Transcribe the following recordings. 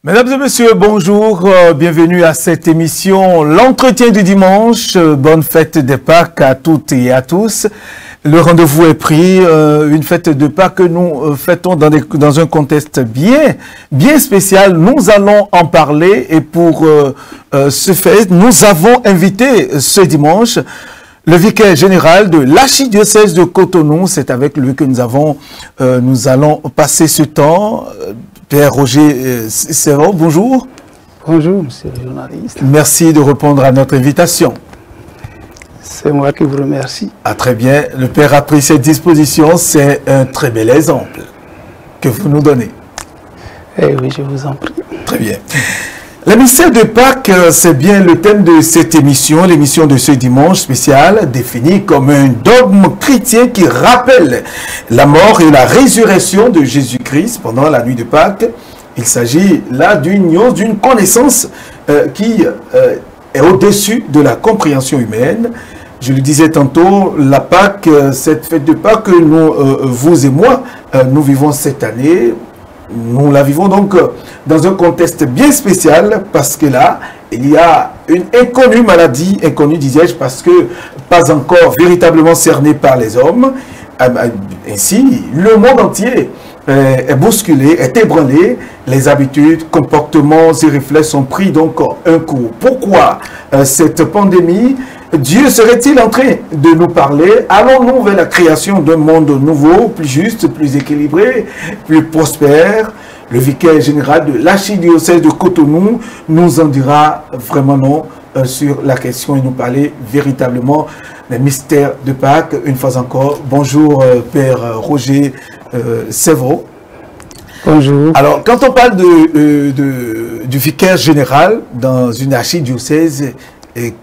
Mesdames et messieurs, bonjour, bienvenue à cette émission, l'entretien du dimanche. Bonne fête de Pâques à toutes et à tous. Le rendez-vous est pris, une fête de Pâques que nous fêtons dans un contexte bien spécial. Nous allons en parler et pour ce fait, nous avons invité ce dimanche le vicaire général de l'archidiocèse de Cotonou. C'est avec lui que nous allons passer ce temps. Père Roger Serrault, bonjour. Bonjour, monsieur le journaliste. Merci de répondre à notre invitation. C'est moi qui vous remercie. Ah, très bien. Le Père a pris cette disposition. C'est un très bel exemple que vous nous donnez. Eh oui, je vous en prie. Très bien. Le mystère de Pâques, c'est bien le thème de cette émission, l'émission de ce dimanche spécial, définie comme un dogme chrétien qui rappelle la mort et la résurrection de Jésus-Christ pendant la nuit de Pâques. Il s'agit là d'une connaissance qui est au-dessus de la compréhension humaine. Je le disais tantôt, la Pâques, cette fête de Pâques que nous, vous et moi, nous vivons cette année. Nous la vivons donc dans un contexte bien spécial parce que là, il y a une inconnue maladie, inconnue disais-je, parce que pas encore véritablement cernée par les hommes. Ainsi, le monde entier est bousculé, est ébranlé. Les habitudes, comportements et réflexes sont pris donc un coup. Pourquoi cette pandémie? Dieu serait-il en train de nous parler? Allons-nous vers la création d'un monde nouveau, plus juste, plus équilibré, plus prospère? Le vicaire général de l'archidiocèse de Cotonou nous en dira vraiment non sur la question et nous parler véritablement des mystères de Pâques. Une fois encore, bonjour Père Roger Serrault. Bonjour. Alors, quand on parle du vicaire général dans une archidiocèse,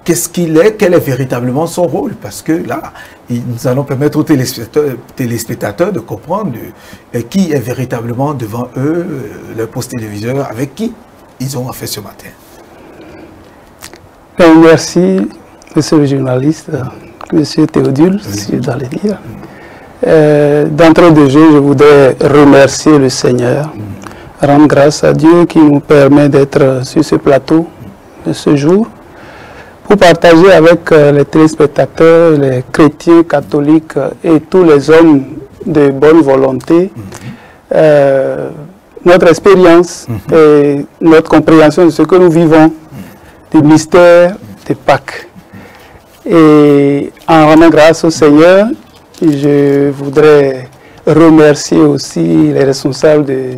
qu'est-ce qu'il est? Quel est véritablement son rôle? Parce que là, nous allons permettre aux téléspectateurs de comprendre qui est véritablement devant eux, le poste téléviseur, avec qui ils ont affaire ce matin. Merci, monsieur le journaliste, monsieur Théodule, si je dois le dire. D'entrée de jeu, je voudrais remercier le Seigneur, rendre grâce à Dieu qui nous permet d'être sur ce plateau de ce jour, pour partager avec les téléspectateurs, les chrétiens catholiques et tous les hommes de bonne volonté notre expérience et notre compréhension de ce que nous vivons, du mystère de Pâques. Et en rendant grâce au Seigneur, je voudrais remercier aussi les responsables de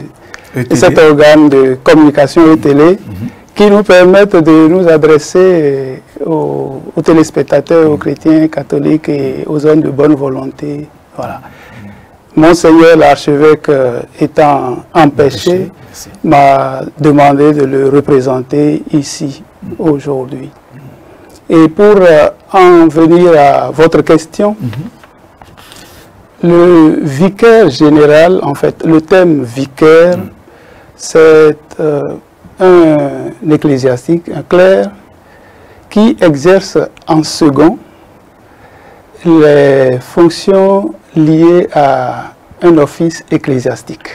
cet organe de communication et télé qui nous permettent de nous adresser aux téléspectateurs, aux chrétiens catholiques et aux hommes de bonne volonté. Voilà. Monseigneur l'archevêque étant empêché, m'a demandé de le représenter ici aujourd'hui. Et pour en venir à votre question, le vicaire général, en fait, le thème vicaire, c'est un ecclésiastique, un clerc, qui exerce en second les fonctions liées à un office ecclésiastique.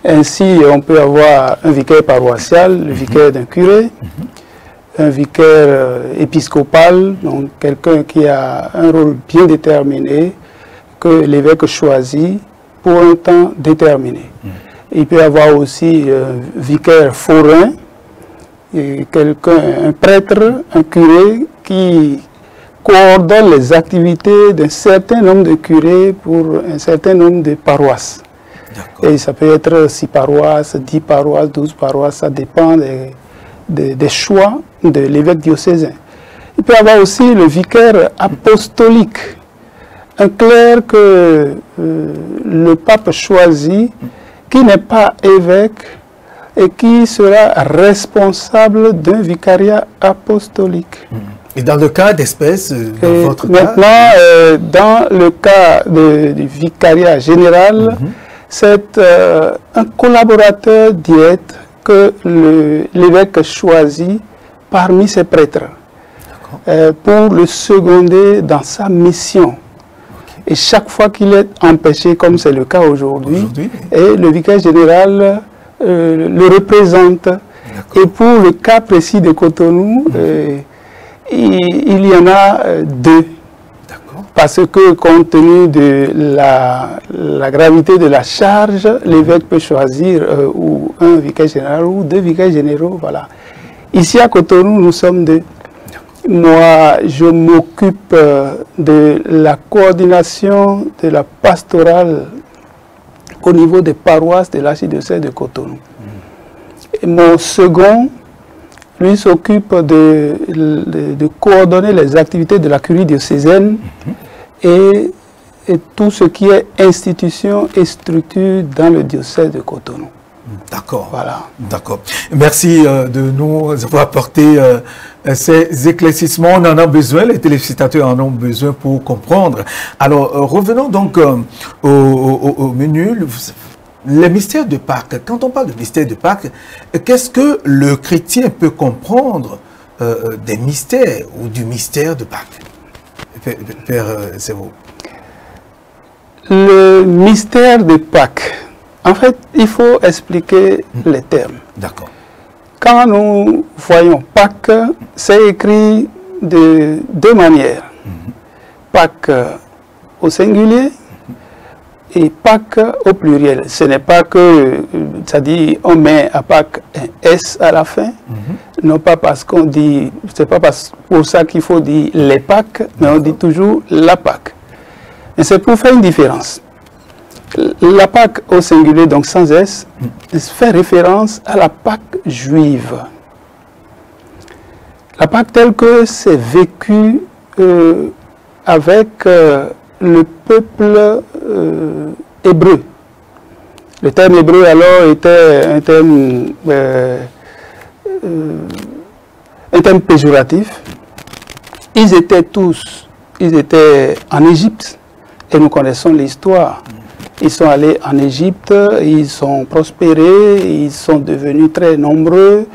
Ainsi, on peut avoir un vicaire paroissial, le vicaire d'un curé, un vicaire épiscopal, donc quelqu'un qui a un rôle bien déterminé, que l'évêque choisit pour un temps déterminé. Il peut y avoir aussi un vicaire forain, un prêtre, un curé qui coordonne les activités d'un certain nombre de curés pour un certain nombre de paroisses. Et ça peut être 6 paroisses, 10 paroisses, 12 paroisses, ça dépend des choix de l'évêque diocésain. Il peut y avoir aussi le vicaire apostolique, un clerc que le pape choisit, qui n'est pas évêque et qui sera responsable d'un vicariat apostolique. Et dans le cas d'espèce, dans votre maintenant, cas... dans le cas du vicariat général, c'est un collaborateur direct que l'évêque choisit parmi ses prêtres pour le seconder dans sa mission. Et chaque fois qu'il est empêché, comme c'est le cas aujourd'hui, et le vicaire général le représente. Et pour le cas précis de Cotonou, il y en a deux. Parce que compte tenu de la gravité de la charge, l'évêque peut choisir ou un vicaire général ou deux vicaires généraux. Voilà. Ici à Cotonou, nous sommes deux. Moi, je m'occupe de la coordination de la pastorale au niveau des paroisses de l'archidiocèse de Cotonou. Et mon second, lui, s'occupe de coordonner les activités de la curie diocésaine et tout ce qui est institution et structure dans le diocèse de Cotonou. D'accord. Voilà. D'accord. Merci de nous avoir apporté ces éclaircissements. On en a besoin, les téléspectateurs en ont besoin pour comprendre. Alors, revenons donc au menu. Les mystères de Pâques. Quand on parle de mystères de Pâques, qu'est-ce que le chrétien peut comprendre des mystères ou du mystère de Pâques? Père Zéro. Le mystère de Pâques. En fait, il faut expliquer les termes. D'accord. Quand nous voyons Pâques, c'est écrit de deux manières. Pâques au singulier et Pâques au pluriel. Ce n'est pas que, c'est-à-dire, on met à Pâques un S à la fin, non pas parce qu'on dit, c'est pas pour ça qu'il faut dire les Pâques, mais on dit toujours la Pâque. Et c'est pour faire une différence. La Pâque au singulier, donc sans S, fait référence à la Pâque juive. La Pâque telle que c'est vécu avec le peuple hébreu. Le terme hébreu alors était un terme péjoratif. Ils étaient en Égypte et nous connaissons l'histoire. Ils sont allés en Égypte, ils ont prospéré, ils sont devenus très nombreux.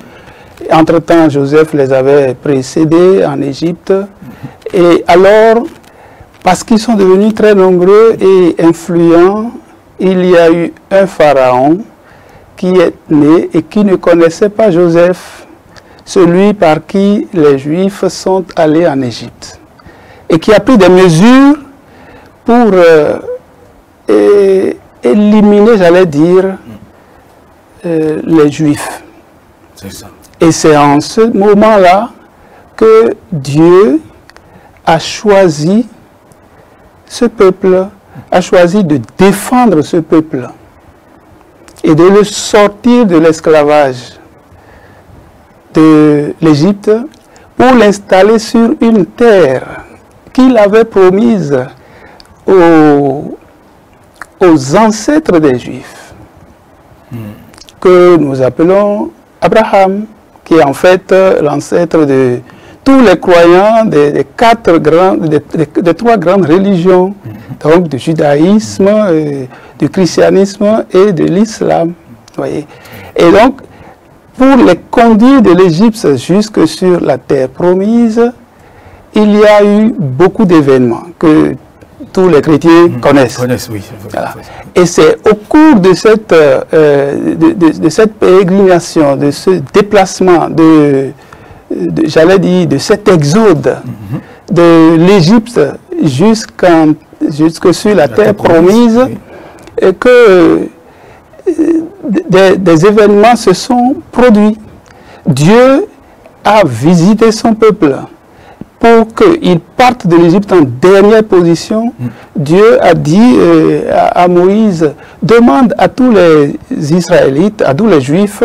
Entre-temps, Joseph les avait précédés en Égypte. Et alors, parce qu'ils sont devenus très nombreux et influents, il y a eu un pharaon qui est né et qui ne connaissait pas Joseph, celui par qui les Juifs sont allés en Égypte. Et qui a pris des mesures pour éliminer, j'allais dire, les Juifs. C'est ça. Et c'est en ce moment-là que Dieu a choisi ce peuple, a choisi de défendre ce peuple et de le sortir de l'esclavage de l'Égypte pour l'installer sur une terre qu'il avait promise aux ancêtres des Juifs, que nous appelons Abraham, qui est en fait l'ancêtre de tous les croyants des trois grandes religions, donc du judaïsme, du christianisme et de l'islam. Et donc, pour les conduire de l'Égypte jusque sur la terre promise, il y a eu beaucoup d'événements que tous les chrétiens connaissent. Oui. Voilà. Et c'est au cours de cette pérégrination, de ce déplacement, j'allais dire, de cet exode de l'Égypte jusque sur la terre promise, et que des événements se sont produits. Dieu a visité son peuple. Pour qu'ils partent de l'Égypte en dernière position, Dieu a dit à Moïse, demande à tous les Israélites, à tous les Juifs,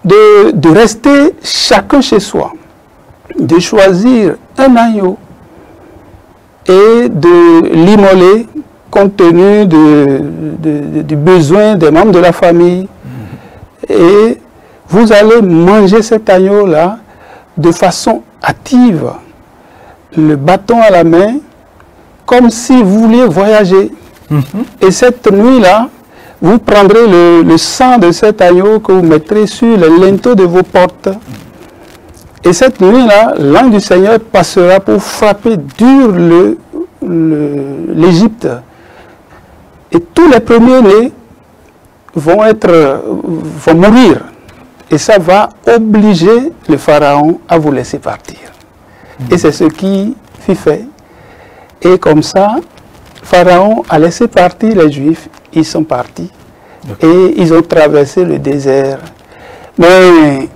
de rester chacun chez soi, de choisir un agneau et de l'immoler compte tenu du besoin des membres de la famille. Et vous allez manger cet agneau-là de façon active, le bâton à la main, comme si vous vouliez voyager. Et cette nuit-là, vous prendrez le sang de cet agneau que vous mettrez sur les linteaux de vos portes. Et cette nuit-là, l'ange du Seigneur passera pour frapper dur l'Égypte. Et tous les premiers-nés vont mourir. Et ça va obliger le Pharaon à vous laisser partir. Et c'est ce qui fut fait. Et comme ça, Pharaon a laissé partir les Juifs. Ils sont partis. Et ils ont traversé le désert. Mais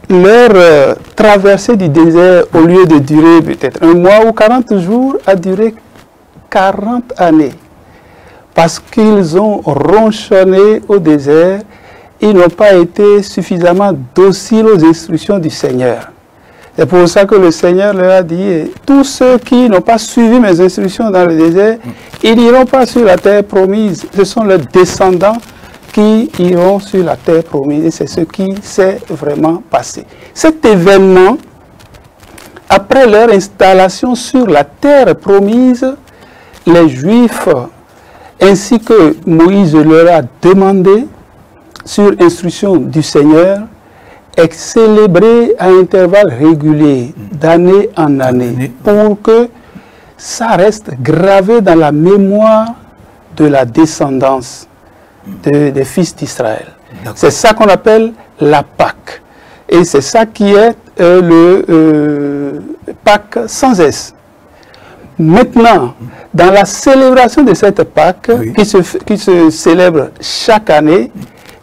leur traversée du désert, au lieu de durer peut-être 1 mois ou 40 jours, a duré 40 années. Parce qu'ils ont ronchonné au désert, ils n'ont pas été suffisamment dociles aux instructions du Seigneur. C'est pour ça que le Seigneur leur a dit, tous ceux qui n'ont pas suivi mes instructions dans le désert, ils n'iront pas sur la terre promise. Ce sont leurs descendants qui iront sur la terre promise. Et c'est ce qui s'est vraiment passé. Cet événement, après leur installation sur la terre promise, les Juifs, ainsi que Moïse leur a demandé, sur instruction du Seigneur, est célébré à intervalles réguliers, d'année en année, pour que ça reste gravé dans la mémoire de la descendance des fils d'Israël. C'est ça qu'on appelle la Pâque. Et c'est ça qui est le Pâque sans S. Maintenant, dans la célébration de cette Pâque, qui se célèbre chaque année,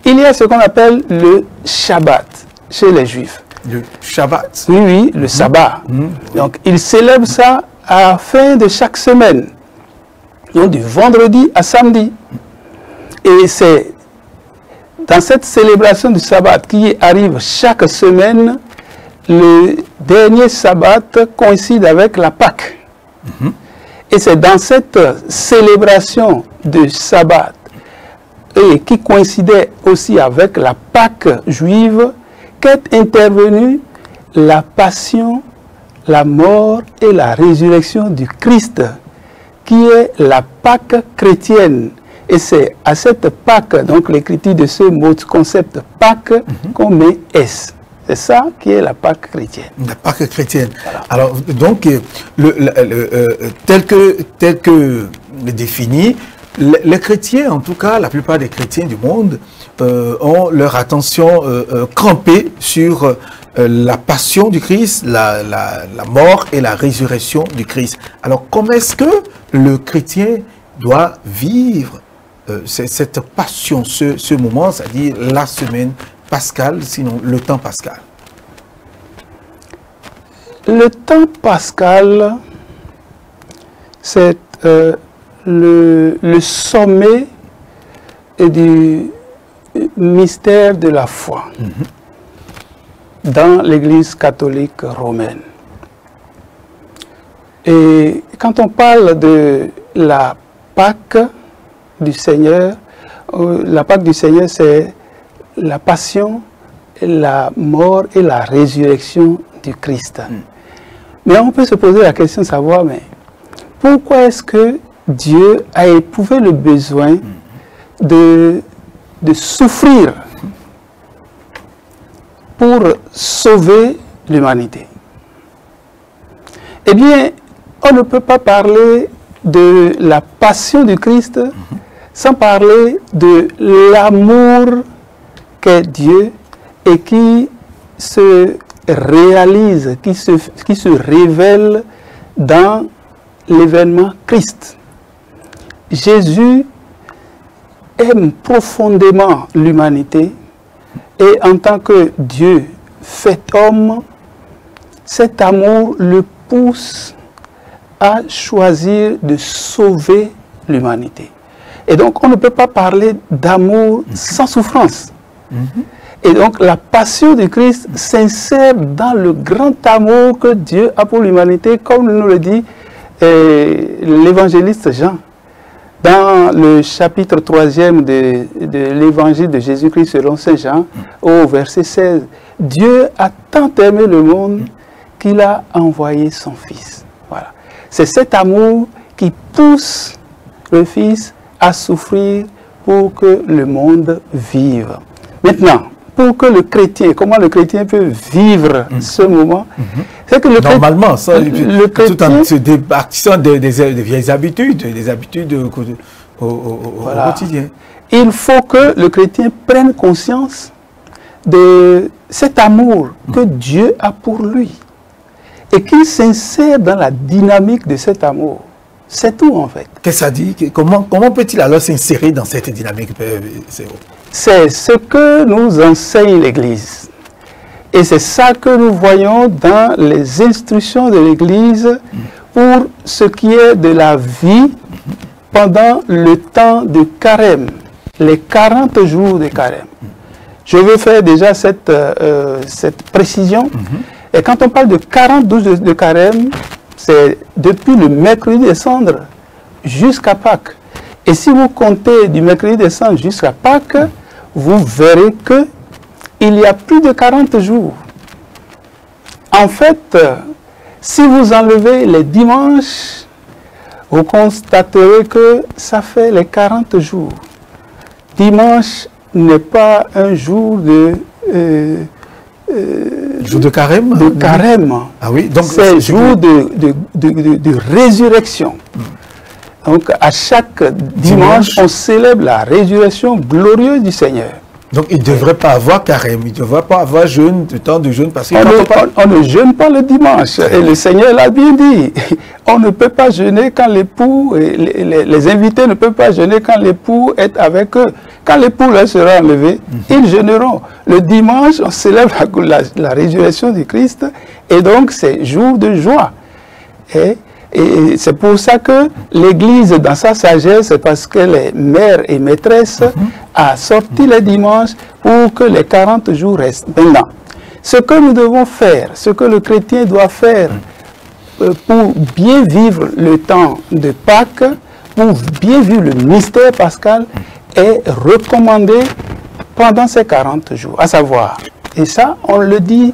il y a ce qu'on appelle le Shabbat chez les Juifs. Le Shabbat? Oui, oui, le sabbat. Donc, ils célèbrent ça à la fin de chaque semaine. Donc, du vendredi à samedi. Et c'est dans cette célébration du sabbat qui arrive chaque semaine, le dernier sabbat coïncide avec la Pâque. Et c'est dans cette célébration de sabbat et qui coïncidait aussi avec la Pâque juive qu'est intervenue la passion, la mort et la résurrection du Christ, qui est la Pâque chrétienne. Et c'est à cette Pâque, donc l'écriture de ce mot, concept Pâque, qu'on met S. C'est ça qui est la Pâque chrétienne. La Pâque chrétienne. Voilà. Alors, donc, tel que défini, les chrétiens, en tout cas, la plupart des chrétiens du monde, ont leur attention campée sur la passion du Christ, la mort et la résurrection du Christ. Alors, comment est-ce que le chrétien doit vivre cette passion, ce moment, c'est-à-dire la semaine pascale, sinon le temps pascal? Le temps pascal, c'est le sommet du mystère de la foi dans l'Église catholique romaine. Et quand on parle de la Pâque du Seigneur, c'est la passion, la mort et la résurrection du Christ. Mais on peut se poser la question de savoir, mais pourquoi est-ce que Dieu a éprouvé le besoin de souffrir pour sauver l'humanité? Eh bien, on ne peut pas parler de la passion du Christ sans parler de l'amour qu'est Dieu et qui se réalise, qui se révèle dans l'événement Christ. Jésus aime profondément l'humanité et en tant que Dieu fait homme, cet amour le pousse à choisir de sauver l'humanité. Et donc on ne peut pas parler d'amour sans souffrance. Et donc la passion du Christ s'insère dans le grand amour que Dieu a pour l'humanité, comme nous le dit l'évangéliste Jean. Dans le chapitre 3e de l'évangile de Jésus-Christ selon Saint Jean, au verset 16, Dieu a tant aimé le monde qu'il a envoyé son Fils. Voilà. C'est cet amour qui pousse le Fils à souffrir pour que le monde vive. Maintenant, pour que le chrétien, comment le chrétien peut vivre ce moment, c'est que normalement, ça, le chrétien, tout en se débarquant des vieilles habitudes, des habitudes au quotidien. il faut que le chrétien prenne conscience de cet amour que Dieu a pour lui et qu'il s'insère dans la dynamique de cet amour. C'est tout en fait. Qu'est-ce que ça dit? Comment peut-il alors s'insérer dans cette dynamique? C'est ce que nous enseigne l'Église. Et c'est ça que nous voyons dans les instructions de l'Église pour ce qui est de la vie pendant le temps de carême, les 40 jours de carême. Je veux faire déjà cette précision. Et quand on parle de 40 jours de carême, c'est depuis le mercredi des cendres jusqu'à Pâques. Et si vous comptez du mercredi des cendres jusqu'à Pâques, vous verrez que il y a plus de 40 jours. En fait, si vous enlevez les dimanches, vous constaterez que ça fait les 40 jours. Dimanche n'est pas un jour de... jour de carême? De carême. Ah oui, donc c'est jour de résurrection. Donc à chaque dimanche, on célèbre la résurrection glorieuse du Seigneur. Donc il ne devrait pas avoir carême, il ne devrait pas avoir jeûne, de temps de jeûne, parce que on ne jeûne pas le dimanche. Et le Seigneur l'a bien dit. On ne peut pas jeûner quand l'époux, les invités ne peuvent pas jeûner quand l'époux est avec eux. Quand l'époux leur sera enlevé, ils jeûneront. Le dimanche, on célèbre la résurrection du Christ, et donc c'est jour de joie. Et c'est pour ça que l'Église, dans sa sagesse, c'est parce qu'elle est mère et maîtresse, a sorti les dimanches pour que les 40 jours restent. Maintenant, ce que nous devons faire, ce que le chrétien doit faire pour bien vivre le temps de Pâques, pour bien vivre le mystère pascal, est recommandé pendant ces 40 jours. À savoir, et ça, on le dit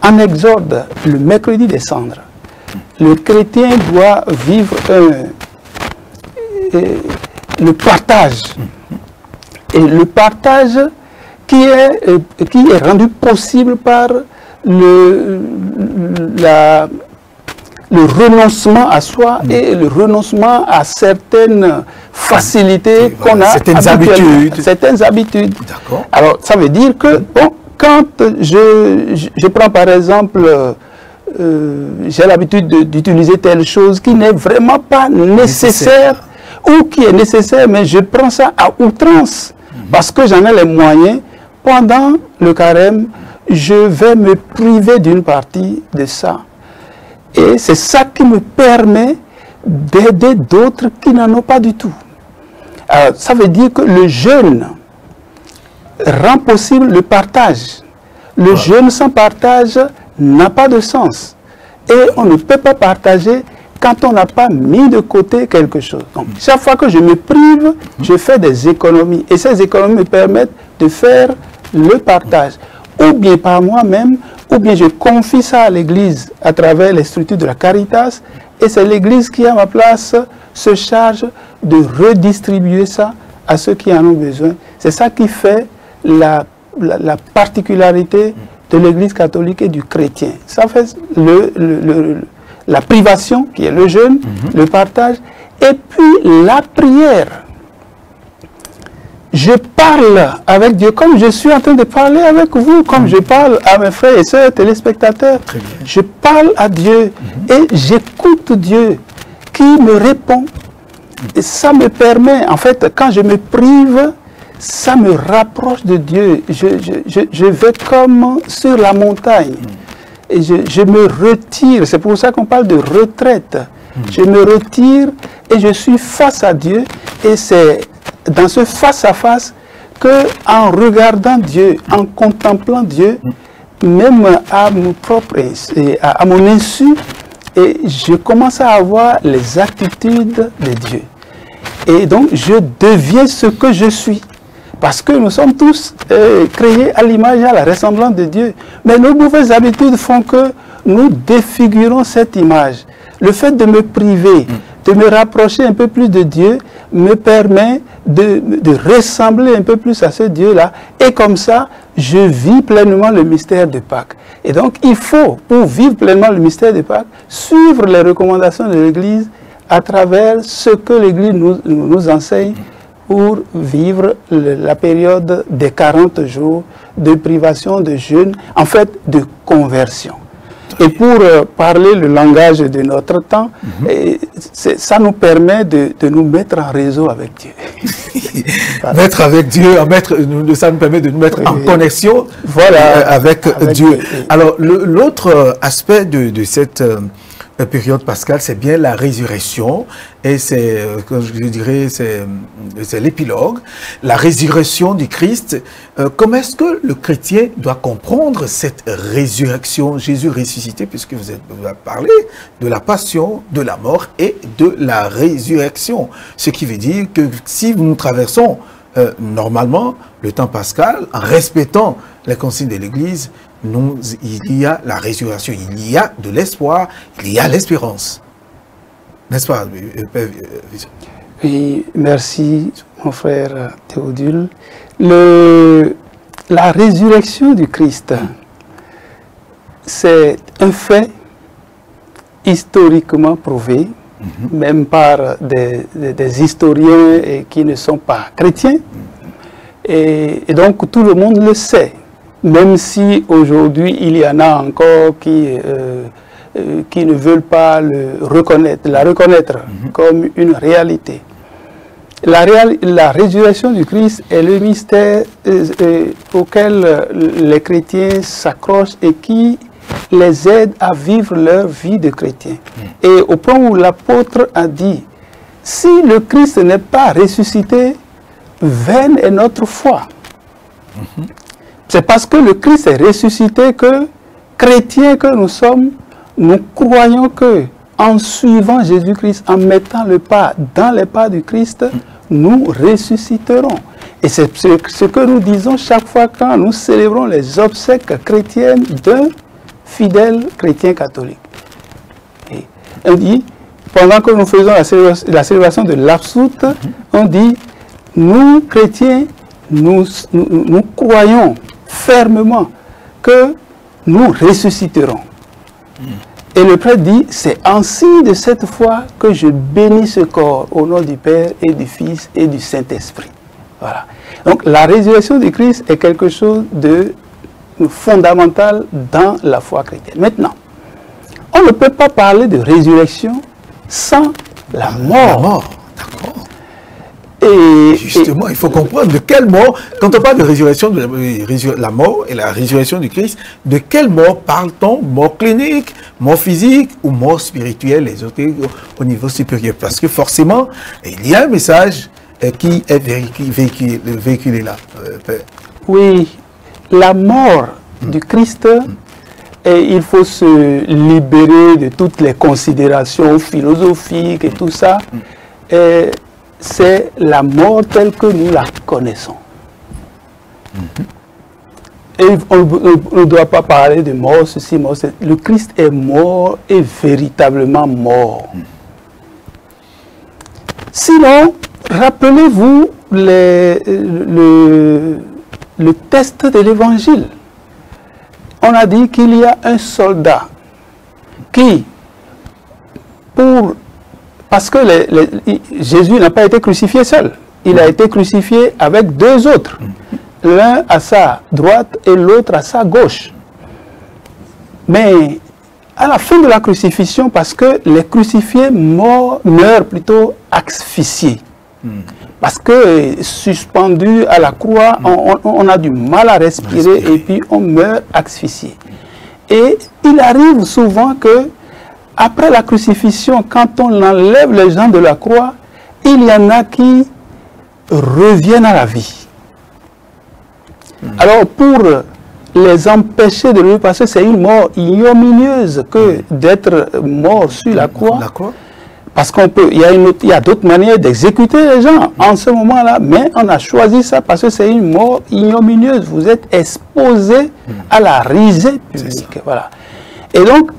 en Exode, le mercredi des cendres. Le chrétien doit vivre le partage. Et le partage qui est rendu possible par le renoncement à soi et le renoncement à certaines facilités qu'on a. Certaines habitudes. Alors, ça veut dire que, bon, quand je prends par exemple... j'ai l'habitude d'utiliser telle chose qui n'est vraiment pas nécessaire ou qui est nécessaire, mais je prends ça à outrance parce que j'en ai les moyens. Pendant le carême, je vais me priver d'une partie de ça. Et c'est ça qui me permet d'aider d'autres qui n'en ont pas du tout. Alors, ça veut dire que le jeûne rend possible le partage. Le jeûne sans partage n'a pas de sens. Et on ne peut pas partager quand on n'a pas mis de côté quelque chose. Donc, chaque fois que je me prive, je fais des économies. Et ces économies me permettent de faire le partage. Ou bien par moi-même, ou bien je confie ça à l'Église à travers les structures de la Caritas. Et c'est l'Église qui, à ma place, se charge de redistribuer ça à ceux qui en ont besoin. C'est ça qui fait la particularité de l'Église catholique et du chrétien. Ça fait la privation, qui est le jeûne, le partage, et puis la prière. Je parle avec Dieu comme je suis en train de parler avec vous, comme je parle à mes frères et sœurs téléspectateurs. Je parle à Dieu et j'écoute Dieu qui me répond. Et ça me permet, en fait, quand je me prive, ça me rapproche de Dieu. Je vais comme sur la montagne. Et je me retire. C'est pour ça qu'on parle de retraite. Je me retire et je suis face à Dieu. Et c'est dans ce face-à-face que, en regardant Dieu, en contemplant Dieu, même à mon propre, à mon insu, et je commence à avoir les attitudes de Dieu. Et donc, je deviens ce que je suis. Parce que nous sommes tous créés à l'image et à la ressemblance de Dieu. Mais nos mauvaises habitudes font que nous défigurons cette image. Le fait de me priver, de me rapprocher un peu plus de Dieu, me permet de ressembler un peu plus à ce Dieu-là. Et comme ça, je vis pleinement le mystère de Pâques. Et donc, il faut, pour vivre pleinement le mystère de Pâques, suivre les recommandations de l'Église à travers ce que l'Église nous enseigne pour vivre la période des 40 jours de privation, de jeûne, en fait de conversion. Et pour parler le langage de notre temps, ça nous permet de nous mettre en réseau avec Dieu. Voilà. Mettre avec Dieu, ça nous permet de nous mettre en connexion avec Dieu. Alors, l'autre aspect de cette période pascale, c'est bien la résurrection, et c'est, je dirais, c'est l'épilogue, la résurrection du Christ. Comment est-ce que le chrétien doit comprendre cette résurrection, Jésus ressuscité, puisque vous avez parlé de la passion, de la mort et de la résurrection, ce qui veut dire que si nous traversons normalement le temps pascal, en respectant les consignes de l'Église, il y a la résurrection, il y a de l'espoir, il y a l'espérance. N'est-ce pas, Oui, merci, mon frère Théodule. La résurrection du Christ, c'est un fait historiquement prouvé, même par des historiens qui ne sont pas chrétiens. Et donc, tout le monde le sait. Même si aujourd'hui, il y en a encore qui ne veulent pas la reconnaître comme une réalité. La résurrection du Christ est le mystère auquel les chrétiens s'accrochent et qui les aide à vivre leur vie de chrétien. Et au point où l'apôtre a dit, si le Christ n'est pas ressuscité, vaine est notre foi. C'est parce que le Christ est ressuscité que, chrétiens que nous sommes, nous croyons que, en suivant Jésus-Christ, en mettant le pas dans les pas du Christ, nous ressusciterons. Et c'est ce que nous disons chaque fois quand nous célébrons les obsèques chrétiennes d'un fidèle chrétien catholique. Et on dit, pendant que nous faisons la célébration de l'Absoute, on dit, nous chrétiens, nous croyons fermement que nous ressusciterons. Et le prêtre dit, c'est ainsi de cette foi que je bénis ce corps au nom du Père et du Fils et du Saint-Esprit. Voilà. Donc la résurrection du Christ est quelque chose de fondamental dans la foi chrétienne. Maintenant, on ne peut pas parler de résurrection sans la mort. La mort, d'accord. Et justement, il faut comprendre de quelle mort, quand on parle de résurrection, de la mort et la résurrection du Christ, de quelle mort parle-t-on? Mort clinique, mort physique ou mort spirituelle, ésotérique au niveau supérieur? Parce que forcément, il y a un message qui est véhiculé là. Oui, la mort du Christ, et il faut se libérer de toutes les considérations philosophiques et tout ça. C'est la mort telle que nous la connaissons. Et on ne doit pas parler de mort, ceci, mort. Le Christ est mort et véritablement mort. Sinon, rappelez-vous le test de l'Évangile. On a dit qu'il y a un soldat qui, parce que Jésus n'a pas été crucifié seul. Il a été crucifié avec deux autres. L'un à sa droite et l'autre à sa gauche. Mais à la fin de la crucifixion, parce que les crucifiés meurent plutôt asphyxiés. Parce que suspendu à la croix, on a du mal à respirer et puis on meurt asphyxié. Et il arrive souvent que après la crucifixion, quand on enlève les gens de la croix, il y en a qui reviennent à la vie. Alors pour les empêcher de vivre, parce que c'est une mort ignominieuse que d'être mort sur la croix, parce qu'il y a d'autres manières d'exécuter les gens en ce moment-là, mais on a choisi ça parce que c'est une mort ignominieuse. Vous êtes exposé à la risée publique. Voilà. Et donc,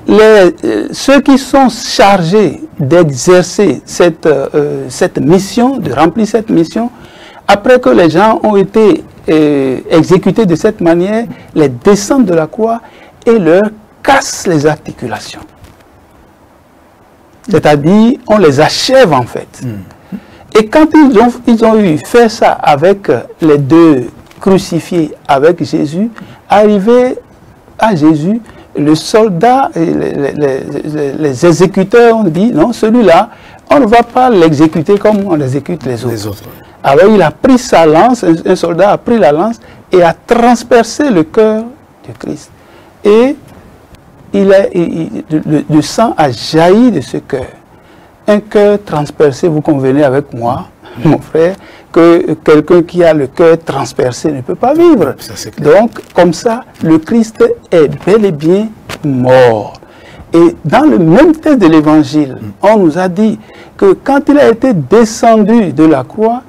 ceux qui sont chargés d'exercer cette mission, de remplir cette mission, après que les gens ont été exécutés de cette manière, les descendent de la croix et leur cassent les articulations. C'est-à-dire, on les achève en fait. Et quand ils ont eu fait ça avec les deux crucifiés, avec Jésus, arrivé à Jésus, le soldat, les exécuteurs ont dit, non, celui-là, on ne va pas l'exécuter comme on exécute les autres. Alors il a pris sa lance, un soldat a pris la lance et a transpercé le cœur du Christ. Et le sang a jailli de ce cœur. Un cœur transpercé, vous convenez avec moi, mon frère, que quelqu'un qui a le cœur transpercé ne peut pas vivre. Donc, comme ça, le Christ est bel et bien mort. Et dans le même texte de l'Évangile, on nous a dit que quand il a été descendu de la croix,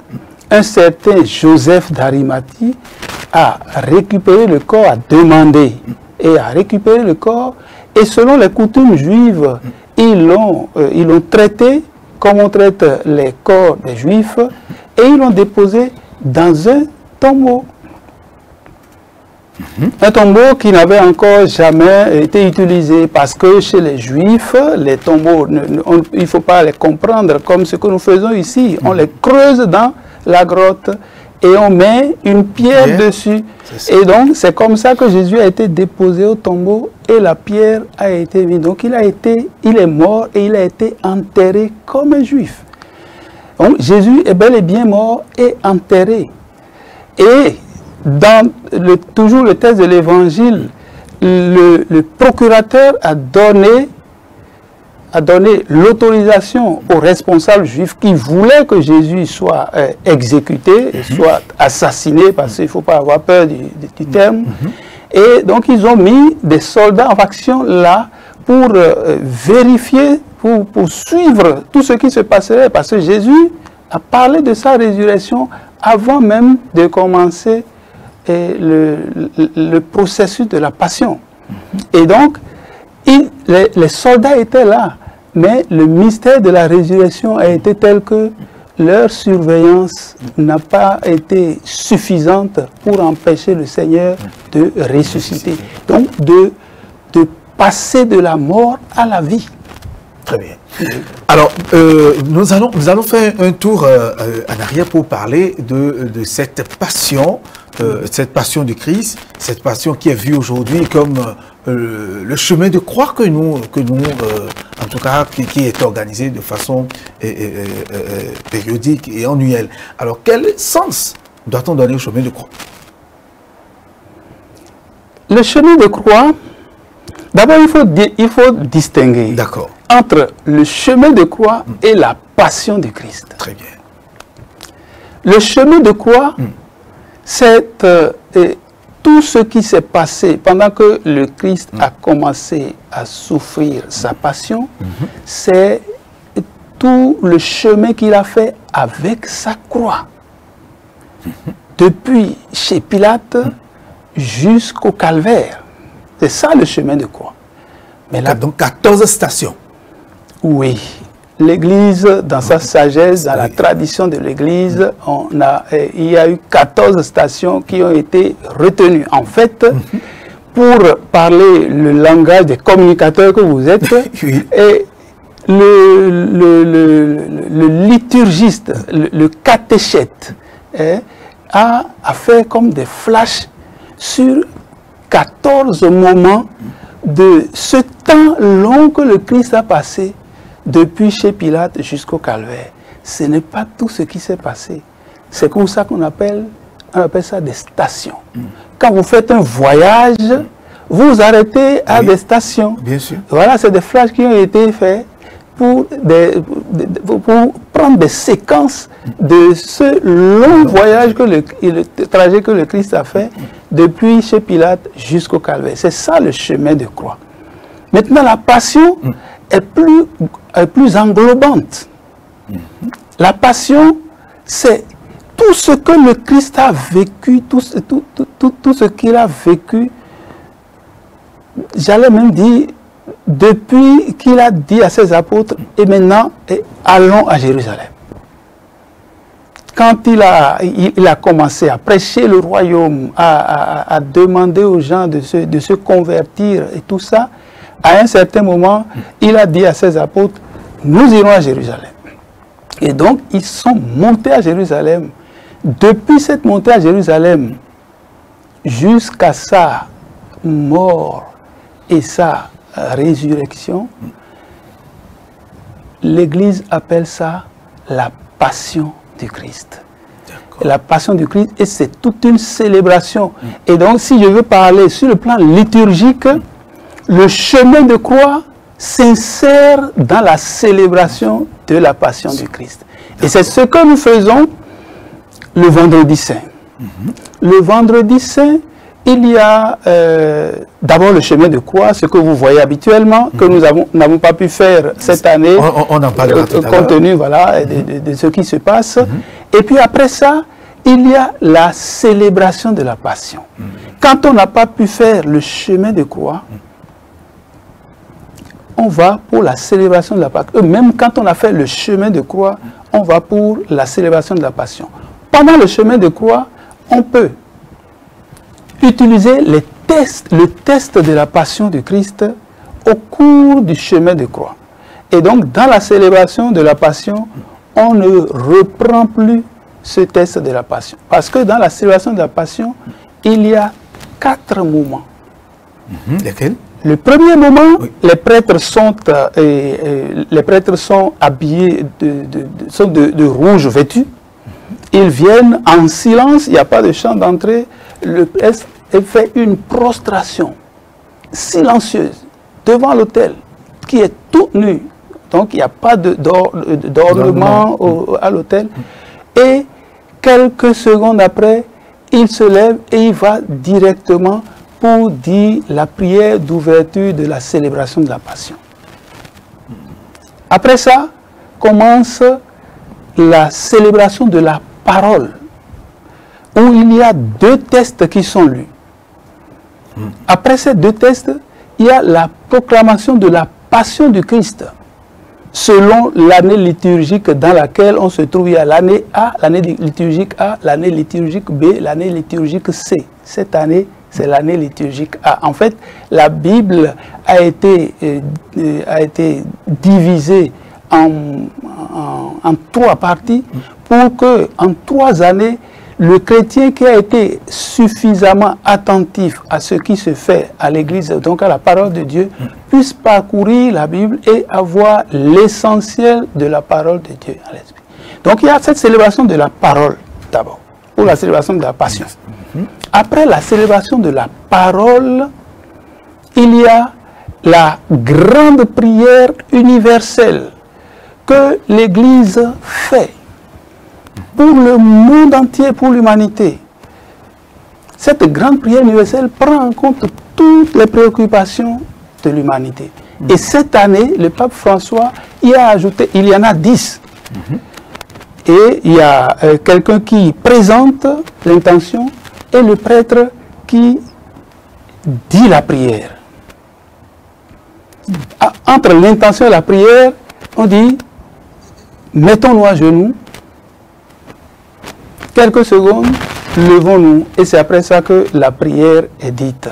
un certain Joseph d'Arimathie a récupéré le corps, a demandé et a récupéré le corps. Et selon les coutumes juives, ils l'ont traité comme on traite les corps des Juifs et ils l'ont déposé dans un tombeau. Un tombeau qui n'avait encore jamais été utilisé parce que chez les Juifs, les tombeaux, il ne faut pas les comprendre comme ce que nous faisons ici. On les creuse dans la grotte et on met une pierre dessus. Et donc, c'est comme ça que Jésus a été déposé au tombeau et la pierre a été mise. Donc, il est mort et il a été enterré comme un juif. Donc, Jésus est bel et bien mort et enterré. Et dans toujours le texte de l'Évangile, le procurateur a donné l'autorisation aux responsables juifs qui voulaient que Jésus soit exécuté, soit assassiné, parce qu'il ne faut pas avoir peur du terme. Et donc ils ont mis des soldats en action là pour vérifier, pour suivre tout ce qui se passerait, parce que Jésus a parlé de sa résurrection avant même de commencer le processus de la passion. Et donc, les soldats étaient là, mais le mystère de la résurrection a été tel que leur surveillance n'a pas été suffisante pour empêcher le Seigneur de ressusciter. Donc, de passer de la mort à la vie. Très bien. Alors, nous allons faire un tour en arrière pour parler de cette passion du Christ, cette passion qui est vue aujourd'hui comme le chemin de croix que nous en tout cas, qui est organisé de façon périodique et annuelle. Alors, quel sens doit-on donner au chemin de croix? Le chemin de croix, d'abord, il faut distinguer entre le chemin de croix et la passion de Christ. Très bien. Le chemin de croix, c'est tout ce qui s'est passé pendant que le Christ a commencé à souffrir sa passion, c'est tout le chemin qu'il a fait avec sa croix. Depuis chez Pilate jusqu'au calvaire. C'est ça le chemin de croix. Mais là, donc 14 stations. Oui. L'Église, dans sa sagesse, dans la tradition de l'Église, il y a eu 14 stations qui ont été retenues. En fait, pour parler le langage des communicateurs que vous êtes, et le liturgiste, le catéchète, a fait comme des flashs sur 14 moments de ce temps long que le Christ a passé depuis chez Pilate jusqu'au calvaire. Ce n'est pas tout ce qui s'est passé. C'est comme ça qu'on appelle ça des stations. Quand vous faites un voyage, vous arrêtez à des stations. Bien sûr. Voilà, c'est des flashs qui ont été faits pour prendre des séquences de ce long voyage, le trajet que le Christ a fait depuis chez Pilate jusqu'au calvaire. C'est ça le chemin de croix. Maintenant, la passion est plus englobante. La passion, c'est tout ce que le Christ a vécu, tout ce qu'il a vécu, j'allais même dire, depuis qu'il a dit à ses apôtres, et maintenant, allons à Jérusalem. Quand il a commencé à prêcher le royaume, à demander aux gens de se convertir et tout ça, à un certain moment, il a dit à ses apôtres, nous irons à Jérusalem. Et donc, ils sont montés à Jérusalem. Depuis cette montée à Jérusalem, jusqu'à sa mort et sa résurrection, l'Église appelle ça la passion du Christ. La passion du Christ, et c'est toute une célébration. Et donc, si je veux parler sur le plan liturgique, le chemin de croix s'insère dans la célébration de la passion du Christ. Et c'est ce que nous faisons le vendredi saint. Le vendredi saint, il y a d'abord le chemin de croix, ce que vous voyez habituellement, que nous n'avons pas pu faire cette année, on en parlera tout à l'heure. compte tenu voilà, de ce qui se passe. Et puis après ça, il y a la célébration de la passion. Quand on n'a pas pu faire le chemin de croix, on va pour la célébration de la passion. Même quand on a fait le chemin de croix, on va pour la célébration de la passion. Pendant le chemin de croix, on peut utiliser le test de la passion du Christ au cours du chemin de croix. Et donc, dans la célébration de la passion, on ne reprend plus ce test de la passion. Parce que dans la célébration de la passion, il y a 4 moments. Lesquels? Le premier moment, les prêtres sont habillés de rouge vêtus. Ils viennent en silence, il n'y a pas de chant d'entrée. Le prêtre fait une prostration silencieuse devant l'autel qui est tout nu. Donc il n'y a pas d'ornement à l'autel. Et quelques secondes après, il se lève et il va directement pour dire la prière d'ouverture de la célébration de la Passion. Après ça, commence la célébration de la parole, où il y a 2 textes qui sont lus. Après ces 2 textes, il y a la proclamation de la Passion du Christ, selon l'année liturgique dans laquelle on se trouve. Il y a l'année A, l'année liturgique A, l'année liturgique B, l'année liturgique C. Cette année, c'est l'année liturgique A. En fait, la Bible a été divisée en 3 parties pour que, en 3 années, le chrétien qui a été suffisamment attentif à ce qui se fait à l'Église, donc à la parole de Dieu, puisse parcourir la Bible et avoir l'essentiel de la parole de Dieu à l'esprit. Donc il y a cette célébration de la parole d'abord, ou la célébration de la Passion. Après la célébration de la parole, il y a la grande prière universelle que l'Église fait pour le monde entier, pour l'humanité. Cette grande prière universelle prend en compte toutes les préoccupations de l'humanité. Et cette année, le pape François y a ajouté, il y en a 10. Et il y a quelqu'un qui présente l'intention et le prêtre qui dit la prière. Entre l'intention et la prière, on dit, mettons-nous à genoux, quelques secondes, levons-nous, et c'est après ça que la prière est dite.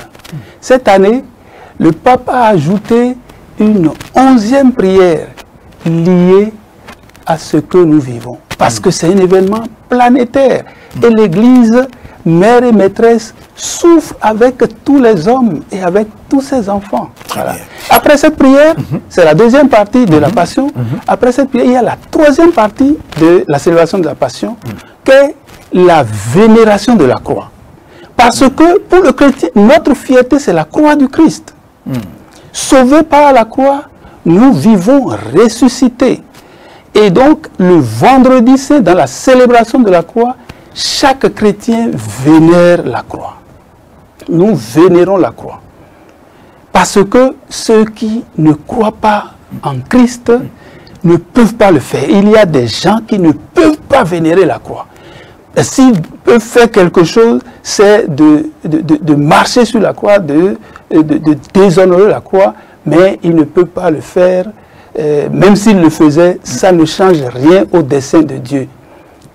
Cette année, le pape a ajouté une 11e prière liée à ce que nous vivons. Parce que c'est un événement planétaire. Et l'Église, mère et maîtresse, souffre avec tous les hommes et avec tous ses enfants. Voilà. Après cette prière, c'est la 2e partie de la Passion. Après cette prière, il y a la 3e partie de la célébration de la Passion, qui est la vénération de la croix. Parce que pour le chrétien, notre fierté, c'est la croix du Christ. Sauvés par la croix, nous vivons ressuscités. Et donc, le vendredi saint, dans la célébration de la croix, chaque chrétien vénère la croix. Nous vénérons la croix. Parce que ceux qui ne croient pas en Christ ne peuvent pas le faire. Il y a des gens qui ne peuvent pas vénérer la croix. S'ils peuvent faire quelque chose, c'est de marcher sur la croix, de déshonorer la croix, mais ils ne peuvent pas le faire. Même s'ils le faisaient, ça ne change rien au dessein de Dieu.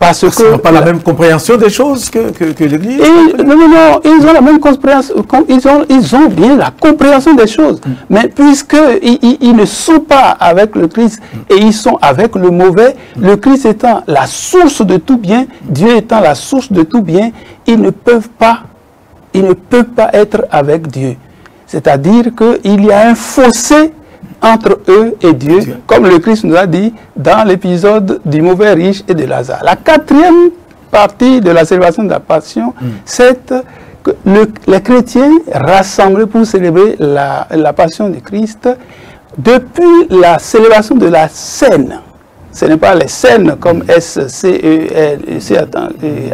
Parce qu'ils n'ont pas la même compréhension des choses que l'Église. Non, ils ont la même compréhension, ils ont bien la compréhension des choses. Mais puisqu'ils ne sont pas avec le Christ et ils sont avec le mauvais, le Christ étant la source de tout bien, Dieu étant la source de tout bien, ils ne peuvent pas être avec Dieu. C'est-à-dire qu'il y a un fossé entre eux et Dieu, comme le Christ nous a dit dans l'épisode du mauvais riche et de Lazare. La quatrième partie de la célébration de la Passion, c'est que les chrétiens rassemblés pour célébrer la Passion de Christ, depuis la célébration de la scène, ce n'est pas les scènes comme S-C-E-L,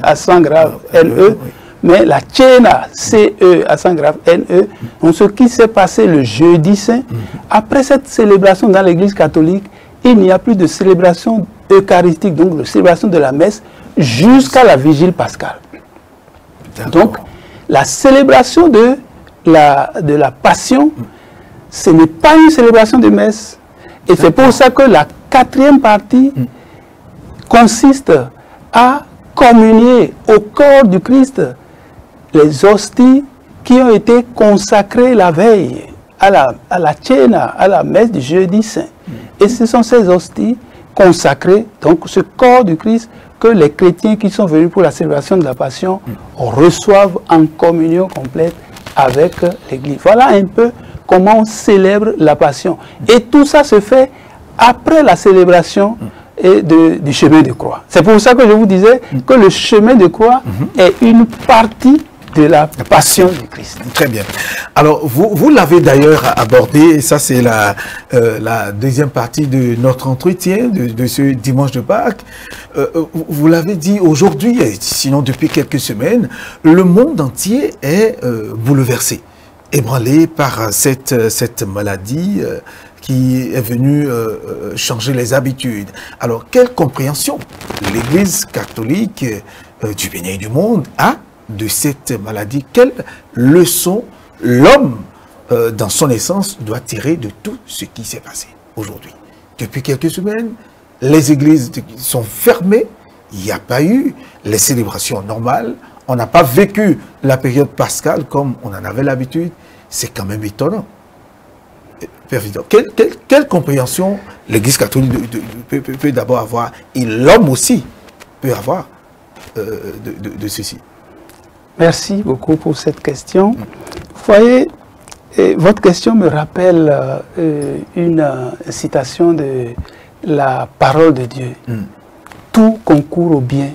accent grave, N-E, mais la Cena, C-E, accent grave, N-E, donc ce qui s'est passé le jeudi saint, après cette célébration dans l'église catholique, il n'y a plus de célébration eucharistique, donc de célébration de la messe, jusqu'à la vigile pascale. Donc, la célébration de la Passion, ce n'est pas une célébration de messe. Et c'est pour ça que la quatrième partie consiste à communier au corps du Christ les hosties qui ont été consacrées la veille à la Cena, à la messe du jeudi saint. Et ce sont ces hosties consacrées, donc ce corps du Christ, que les chrétiens qui sont venus pour la célébration de la Passion reçoivent en communion complète avec l'Église. Voilà un peu comment on célèbre la Passion. Et tout ça se fait après la célébration du chemin de croix. C'est pour ça que je vous disais que le chemin de croix est une partie de la Passion du Christ. Très bien. Alors, vous l'avez d'ailleurs abordé, et ça c'est la deuxième partie de notre entretien de ce dimanche de Pâques. Vous l'avez dit aujourd'hui, sinon depuis quelques semaines, le monde entier est bouleversé, ébranlé par cette maladie qui est venue changer les habitudes. Alors, quelle compréhension l'Église catholique du béni et du monde a de cette maladie? Quelle leçon l'homme, dans son essence, doit tirer de tout ce qui s'est passé aujourd'hui? Depuis quelques semaines, les églises sont fermées, il n'y a pas eu les célébrations normales, on n'a pas vécu la période pascale comme on en avait l'habitude. C'est quand même étonnant. Père Vidal, quelle compréhension l'Église catholique peut d'abord avoir, et l'homme aussi peut avoir de ceci? Merci beaucoup pour cette question. Vous voyez, votre question me rappelle une citation de la parole de Dieu. Tout concourt au bien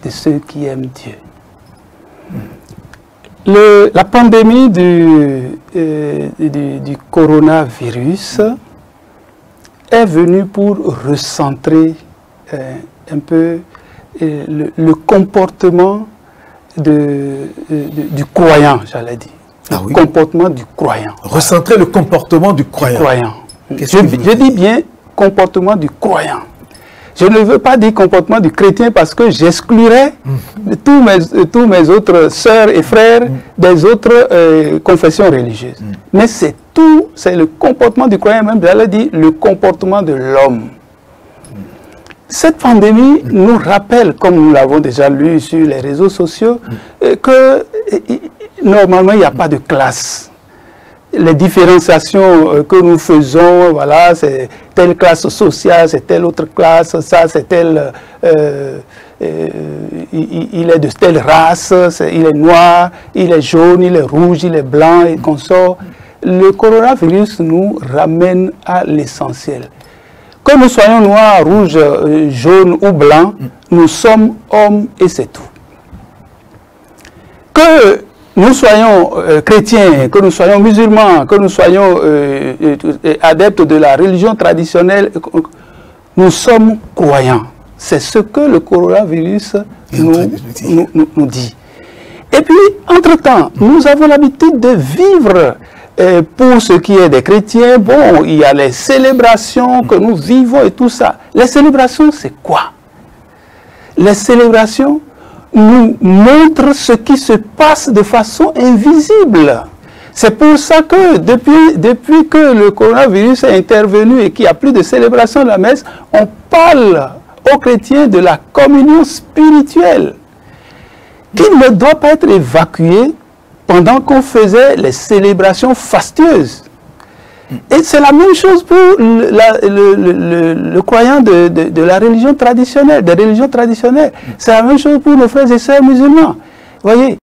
de ceux qui aiment Dieu. La pandémie du coronavirus est venue pour recentrer un peu le comportement du croyant, j'allais dire. Le comportement du croyant. Recentrer le comportement du croyant. Je dis bien comportement du croyant. Je ne veux pas dire comportement du chrétien parce que j'exclurais tous mes autres sœurs et frères des autres confessions religieuses. Mais c'est le comportement du croyant, même j'allais dire le comportement de l'homme. Cette pandémie nous rappelle, comme nous l'avons déjà lu sur les réseaux sociaux, que normalement il n'y a pas de classe. Les différenciations que nous faisons, voilà, c'est telle classe sociale, c'est telle autre classe, ça c'est telle, il est de telle race, il est noir, il est jaune, il est rouge, il est blanc et consort. Le coronavirus nous ramène à l'essentiel. Que nous soyons noirs, rouges, jaunes ou blancs, nous sommes hommes et c'est tout. Que nous soyons chrétiens, que nous soyons musulmans, que nous soyons adeptes de la religion traditionnelle, nous sommes croyants. C'est ce que le coronavirus nous dit. Et puis, entre-temps, nous avons l'habitude de vivre, pour ce qui est des chrétiens, bon, il y a les célébrations que nous vivons et tout ça. Les célébrations, c'est quoi? Les célébrations nous montrent ce qui se passe de façon invisible. C'est pour ça que depuis que le coronavirus est intervenu et qu'il n'y a plus de célébration de la messe, on parle aux chrétiens de la communion spirituelle, qui ne doit pas être évacuée pendant qu'on faisait les célébrations fastueuses. Et c'est la même chose pour le croyant de la religion traditionnelle, des religions traditionnelles. C'est la même chose pour nos frères et sœurs musulmans. Vous voyez,